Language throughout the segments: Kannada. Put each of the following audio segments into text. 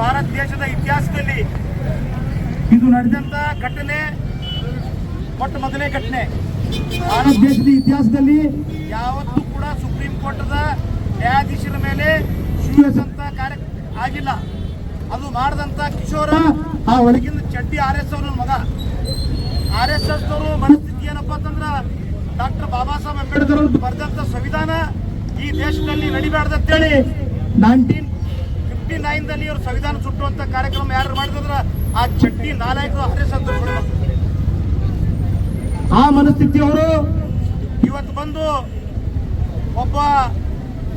ಭಾರತ ದೇಶದ ಇತಿಹಾಸದಲ್ಲಿ ಇದು ನಡೆದಂತ ಘಟನೆ ಮೊಟ್ಟ ಮೊದಲನೇ ಘಟನೆ. ಭಾರತ ದೇಶದ ಇತಿಹಾಸದಲ್ಲಿ ಯಾವತ್ತೂ ಕೂಡ ಸುಪ್ರೀಂ ಕೋರ್ಟ್ದ ನ್ಯಾಯಾಧೀಶರ ಮೇಲೆ ಅಂತ ಕಾರ್ಯ ಆಗಿಲ್ಲ. ಅದು ಮಾಡಿದಂತ ಕಿಶೋರ ಆ ಒಳಗಿನ ಚಡ್ಡಿ RSS ಅವ್ರ ಮಗ. RSS ಅವರು ಮನಸ್ಥಿತಿ ಏನಪ್ಪಾ ಅಂತಂದ್ರ ಡಾಕ್ಟರ್ ಬಾಬಾ ಸಾಹೇಬ್ ಅಂಬೇಡ್ಕರ್ ಅವರು ಬರೆದಂತ ಸಂವಿಧಾನ ಈ ದೇಶದಲ್ಲಿ ನಡಿಬಾರ್ದಂತೇಳಿ 1959ದಲ್ಲಿ ಅವರು ಸಂವಿಧಾನ ಸುಟ್ಟುವಂತ ಕಾರ್ಯಕ್ರಮ ಯಾರು ಮಾಡಿದ್ರ ಆ ಚಡ್ಡಿ ನಾಲಾಯಕರು RSS ಅಂತ. ಆ ಮನಸ್ಥಿತಿಯವರು ಇವತ್ತು ಬಂದು ಒಬ್ಬ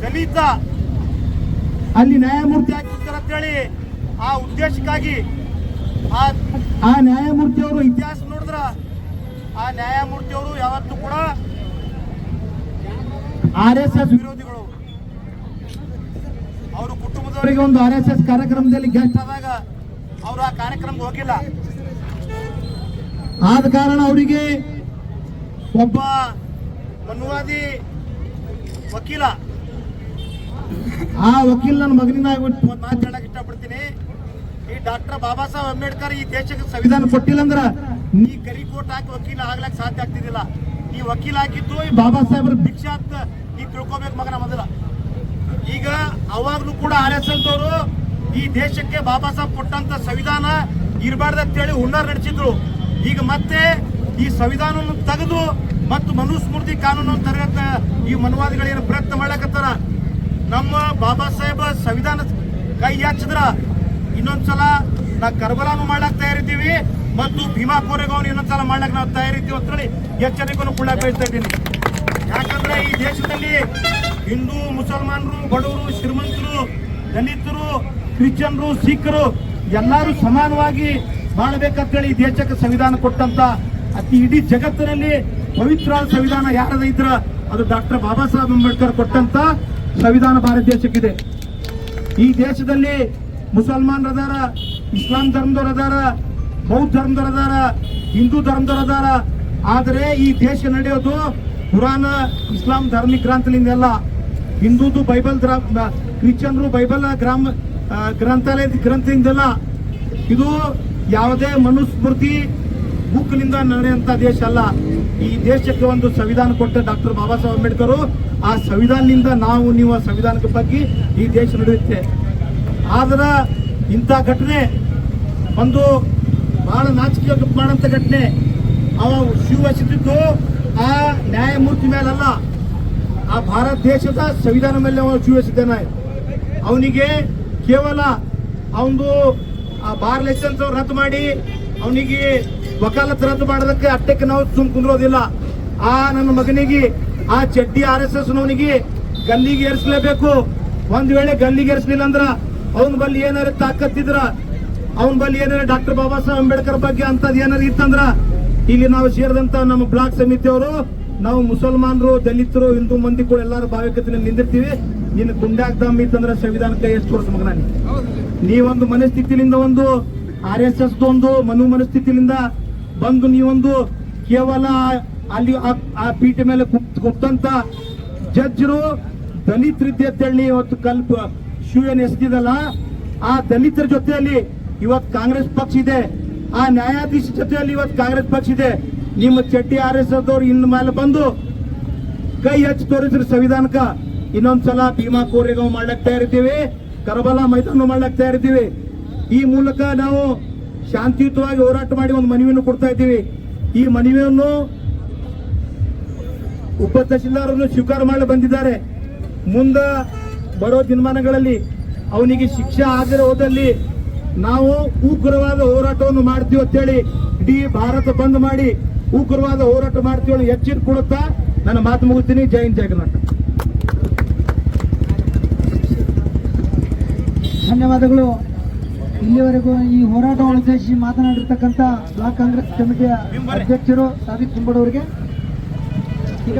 ದಲಿತ ಅಲ್ಲಿ ನ್ಯಾಯಮೂರ್ತಿ ಆಗಿರ್ತಾರೆ ಅಂತೇಳಿ ಆ ಉದ್ದೇಶಕ್ಕಾಗಿ ಆ ನ್ಯಾಯಮೂರ್ತಿಯವರು ಇತಿಹಾಸ ನೋಡಿದ್ರ ಆ ನ್ಯಾಯಮೂರ್ತಿಯವರು ಯಾವತ್ತೂ ಕೂಡ RSS ವಿರೋಧಿಗಳು. ಅವರು ಕುಟುಂಬದವರಿಗೆ ಒಂದು RSS ಕಾರ್ಯಕ್ರಮದಲ್ಲಿ ಗೆಸ್ಟ್ ಆದಾಗ ಅವರು ಆ ಕಾರ್ಯಕ್ರಮಕ್ಕೆ ಹೋಗಿಲ್ಲ. ಆದ ಕಾರಣ ಅವರಿಗೆ ಒಬ್ಬ ಮನುವಾದಿ ವಕೀಲ, ಆ ವಕೀಲ ನನ್ನ ಮಗನಿನಾಗಿ ಮಾತಾಡಕ್ ಇಷ್ಟಪಡ್ತೀನಿ. ಈ ಡಾಕ್ಟರ್ ಬಾಬಾ ಸಾಹೇಬ್ ಅಂಬೇಡ್ಕರ್ ಈ ದೇಶಕ್ಕೆ ಸಂವಿಧಾನ ಕೊಟ್ಟಿಲ್ಲ ಅಂದ್ರ ನೀ ಕರಿ ಕೋಟ್ ಹಾಕಿ ವಕೀಲ ಆಗ್ಲಕ್ ಸಾಧ್ಯ ಆಗ್ತಿದ್ದಿಲ್ಲ. ಈ ವಕೀಲ ಆಗಿದ್ದು ಈ ಬಾಬಾ ಸಾಹೇಬ್ರ ಭಿಕ್ಷೆ ಅಂತ ನೀ ತಿಳ್ಕೊಬೇಕು ಮಗನ ಮೊದಲ. ಈಗ ಅವಾಗ್ಲೂ ಕೂಡ RSS ಅವರು ಈ ದೇಶಕ್ಕೆ ಬಾಬಾ ಸಾಹೇಬ್ ಕೊಟ್ಟಂತ ಸಂವಿಧಾನ ಇರಬಾರ್ದಂತೇಳಿ ಹುನ್ನಾರ ನಡೆಸಿದ್ರು. ಈಗ ಮತ್ತೆ ಈ ಸಂವಿಧಾನವನ್ನು ತೆಗೆದು ಮತ್ತು ಮನುಸ್ಮೃತಿ ಕಾನೂನನ್ನು ತರಗತ್ತ ಈ ಮನುವಾದಿಗಳೇನು ಪ್ರಯತ್ನ ಮಾಡ್ಲಕತ್ತಾರ. ನಮ್ಮ ಬಾಬಾ ಸಾಹೇಬ್ ಸಂವಿಧಾನ ಕೈ ಹಚ್ಚಿದ್ರ ಇನ್ನೊಂದ್ಸಲ ನಾ ಕರ್ಬಲಾನು ಮಾಡ್ಲಾಕ್ ತಯಾರಿದ್ದೀವಿ ಮತ್ತು ಭೀಮಾ ಕೋರೆಗಾಂವ್ ಇನ್ನೊಂದ್ಸಲ ಮಾಡ್ಲಾಕ್ ನಾವು ತಯಾರಿದ್ದೀವಿ ಅಂತೇಳಿ ಎಚ್ಚರಿಕೆಯನ್ನು ಕೊಡ್ಲಾಕ್ ಬಯಸ್ತಾ ಇದ್ದೀನಿ. ಯಾಕಂದ್ರೆ ಈ ದೇಶದಲ್ಲಿ ಹಿಂದೂ, ಮುಸಲ್ಮಾನರು, ಬಡವರು, ಶ್ರೀಮಂತರು, ದಲಿತರು, ಕ್ರಿಶ್ಚಿಯನ್ರು, ಸಿಖ್ರು ಎಲ್ಲರೂ ಸಮಾನವಾಗಿ ಮಾಡಬೇಕಂತೇಳಿ ಈ ದೇಶಕ್ಕೆ ಸಂವಿಧಾನ ಕೊಟ್ಟಂತ ಅತಿ ಇಡೀ ಜಗತ್ತಿನಲ್ಲಿ ಪವಿತ್ರವಾದ ಸಂವಿಧಾನ ಯಾರದ ಇದ್ರ ಅದು ಡಾಕ್ಟರ್ ಬಾಬಾ ಸಾಹೇಬ್ ಅಂಬೇಡ್ಕರ್ ಕೊಟ್ಟಂತ ಸಂವಿಧಾನ ಭಾರತ ದೇಶಕ್ಕಿದೆ. ಈ ದೇಶದಲ್ಲಿ ಮುಸಲ್ಮಾನರದಾರ, ಇಸ್ಲಾಂ ಧರ್ಮದವರದಾರ, ಬೌದ್ಧ ಧರ್ಮದವರದಾರ, ಹಿಂದೂ ಧರ್ಮದವರದಾರ. ಆದರೆ ಈ ದೇಶ ನಡೆಯೋದು ಪುರಾಣ ಇಸ್ಲಾಂ ಧಾರ್ಮಿಕ ಗ್ರಂಥಲಿಂದ ಎಲ್ಲ. ಹಿಂದೂದು ಬೈಬಲ್, ಕ್ರಿಶ್ಚಿಯನ್ರು ಬೈಬಲ್ ಗ್ರಂಥಾಲಯದ ಗ್ರಂಥದಿಂದಲ್ಲ. ಇದು ಯಾವುದೇ ಮನುಸ್ಮೃತಿ ಬುಕ್ನಿಂದ ನಡೆಯುವಂತ ದೇಶ ಅಲ್ಲ. ಈ ದೇಶಕ್ಕೆ ಒಂದು ಸಂವಿಧಾನ ಕೊಟ್ಟ ಡಾಕ್ಟರ್ ಬಾಬಾ ಸಾಹೇಬ್ ಅಂಬೇಡ್ಕರ್. ಆ ಸಂವಿಧಾನದಿಂದ ನಾವು ನೀವು ಸಂವಿಧಾನದ ಬಗ್ಗೆ ಈ ದೇಶ ನಡೆಯುತ್ತೆ. ಆದ್ರೆ ಇಂಥ ಘಟನೆ ಒಂದು ಬಹಳ ನಾಚಿಕೆ ಮಾಡಂತ ಘಟನೆ. ಅವ ಶಿವಸಿದ್ದು ಆ ನ್ಯಾಯಮೂರ್ತಿ ಮೇಲಲ್ಲ, ಆ ಭಾರತ ದೇಶದ ಸಂವಿಧಾನ ಮೇಲೆ ಅವ ಶಿವಸಿದ್ದಾನೆ. ಅವನಿಗೆ ಕೇವಲ ಅವನು ಆ ಬಾರ್ ಲೈಸೆನ್ಸ್ ರದ್ದು ಮಾಡಿ ಅವನಿಗೆ ವಕಾಲತ್ ರದ್ದು ಮಾಡೋದಕ್ಕೆ ಅಟ್ಟಕ್ಕೆ ನಾವು ಸುಮ್ ಕುಂದ್ರೋದಿಲ್ಲ. ಆ ನನ್ನ ಮಗನಿಗೆ ಆ ಚಡ್ಡಿ RSS ನವನಿಗೆ ಗಲ್ಲಿಗೆ ಏರಿಸಲೇಬೇಕು. ಒಂದ್ ವೇಳೆ ಗಲ್ಲಿಗೆ ಏರಿಸಲಿಲ್ಲ ಅಂದ್ರ ಅವನ ಬಲ್ಲಿ ಏನಾರ ತಾಕತ್ತಿದ್ರ, ಅವನ ಬಲ್ಲಿ ಏನಾರ ಡಾಕ್ಟರ್ ಬಾಬಾ ಸಾಹೇಬ್ ಅಂಬೇಡ್ಕರ್ ಬಗ್ಗೆ ಅಂತದ್ ಏನಾರ ಇತ್ತಂದ್ರ ಇಲ್ಲಿ ನಾವು ಸೇರಿದಂತ ನಮ್ಮ ಬ್ಲಾಕ್ ಸಮಿತಿಯವರು ನಾವು ಮುಸಲ್ಮಾನರು, ದಲಿತರು, ಹಿಂದೂ ಮಂದಿ ಕೂಡ ಎಲ್ಲಾರು ಭಾವೈಕ್ಯತೆಯಲ್ಲಿ ನಿಂದಿರ್ತೀವಿ. ನೀನು ಗುಂಡ್ಯಾಗ ದಮ್ ಇತ್ತಂದ್ರ ಸಂವಿಧಾನಕ್ಕೆ ಎಷ್ಟು ವರ್ಷ ಮಗನ ನೀವೊಂದು ಮನಸ್ಥಿತಿಲಿಂದ ಒಂದು RSS ಒಂದು ಮನಸ್ಥಿತಿಲಿಂದ ಬಂದು ನೀವೊಂದು ಕೇವಲ ಅಲ್ಲಿ ಆ ಪೀಠ ಮೇಲೆ ಕೂತಂತ ಜಡ್ಜರು ದಲಿತರಿದ್ದೆ ಅಂತೇಳಿ ಇವತ್ತು ಶಿವನ್ ಎಸಗಿದಲ್ಲ. ಆ ದಲಿತರ ಜೊತೆಯಲ್ಲಿ ಇವತ್ತು ಕಾಂಗ್ರೆಸ್ ಪಕ್ಷ ಇದೆ, ಆ ನ್ಯಾಯಾಧೀಶ ಜೊತೆಯಲ್ಲಿ ಇವತ್ತು ಕಾಂಗ್ರೆಸ್ ಪಕ್ಷ ಇದೆ. ನಿಮ್ಮ ಚಡ್ಡಿ RSS ದವ್ರು ಇನ್ನು ಮೇಲೆ ಬಂದು ಕೈ ಹಚ್ಚಿ ತೋರಿಸ್ರಿ ಸಂವಿಧಾನಕ್ಕ. ಇನ್ನೊಂದ್ಸಲ ಭೀಮಾ ಕೋರೆಗಾಂವ್ ಮಾಡ್ಲಕ್ ತಯಾರಿದ್ದೀವಿ, ಕರ್ಬಲಾ ಮೈದಾನ ಮಾಡ್ಲಕ್ ತಯಾರಿದ್ದೀವಿ. ಈ ಮೂಲಕ ನಾವು ಶಾಂತಿಯುತವಾಗಿ ಹೋರಾಟ ಮಾಡಿ ಒಂದು ಮನವಿಯನ್ನು ಕೊಡ್ತಾ ಇದ್ದೀವಿ. ಈ ಮನವಿಯನ್ನು ಉಪ ತಹಶೀಲ್ದಾರನ್ನು ಸ್ವೀಕಾರ ಮಾಡಿ ಬಂದಿದ್ದಾರೆ. ಮುಂದ ಬರೋ ದಿನಮಾನಗಳಲ್ಲಿ ಅವನಿಗೆ ಶಿಕ್ಷೆ ಆಗದೆ ಹೋದಲ್ಲಿ ನಾವು ಉಗ್ರವಾದ ಹೋರಾಟವನ್ನು ಮಾಡ್ತೀವಿ ಅಂತೇಳಿ ಇಡೀ ಭಾರತ ಬಂದ್ ಮಾಡಿ ಉಗ್ರವಾದ ಹೋರಾಟ ಮಾಡ್ತೀವಿ ಎಚ್ಚರಿಕೆ ಕೊಡುತ್ತಾ ನನ್ನ ಮಾತು ಮುಗಿಸ್ತೀನಿ. ಜೈ ಹಿಂದ್, ಜೈ ಕರ್ನಾಟಕ. ಧನ್ಯವಾದಗಳು. ಇಲ್ಲಿವರೆಗೂ ಈ ಹೋರಾಟವನ್ನು ಉದ್ದೇಶಿಸಿ ಮಾತನಾಡಿರ್ತಕ್ಕಂಥ ಬ್ಲಾಕ್ ಕಾಂಗ್ರೆಸ್ ಕಮಿಟಿಯ ಅಧ್ಯಕ್ಷರು ಸಾದಿಕ್ ಕುಂಬಡವರಿಗೆ ಈಗ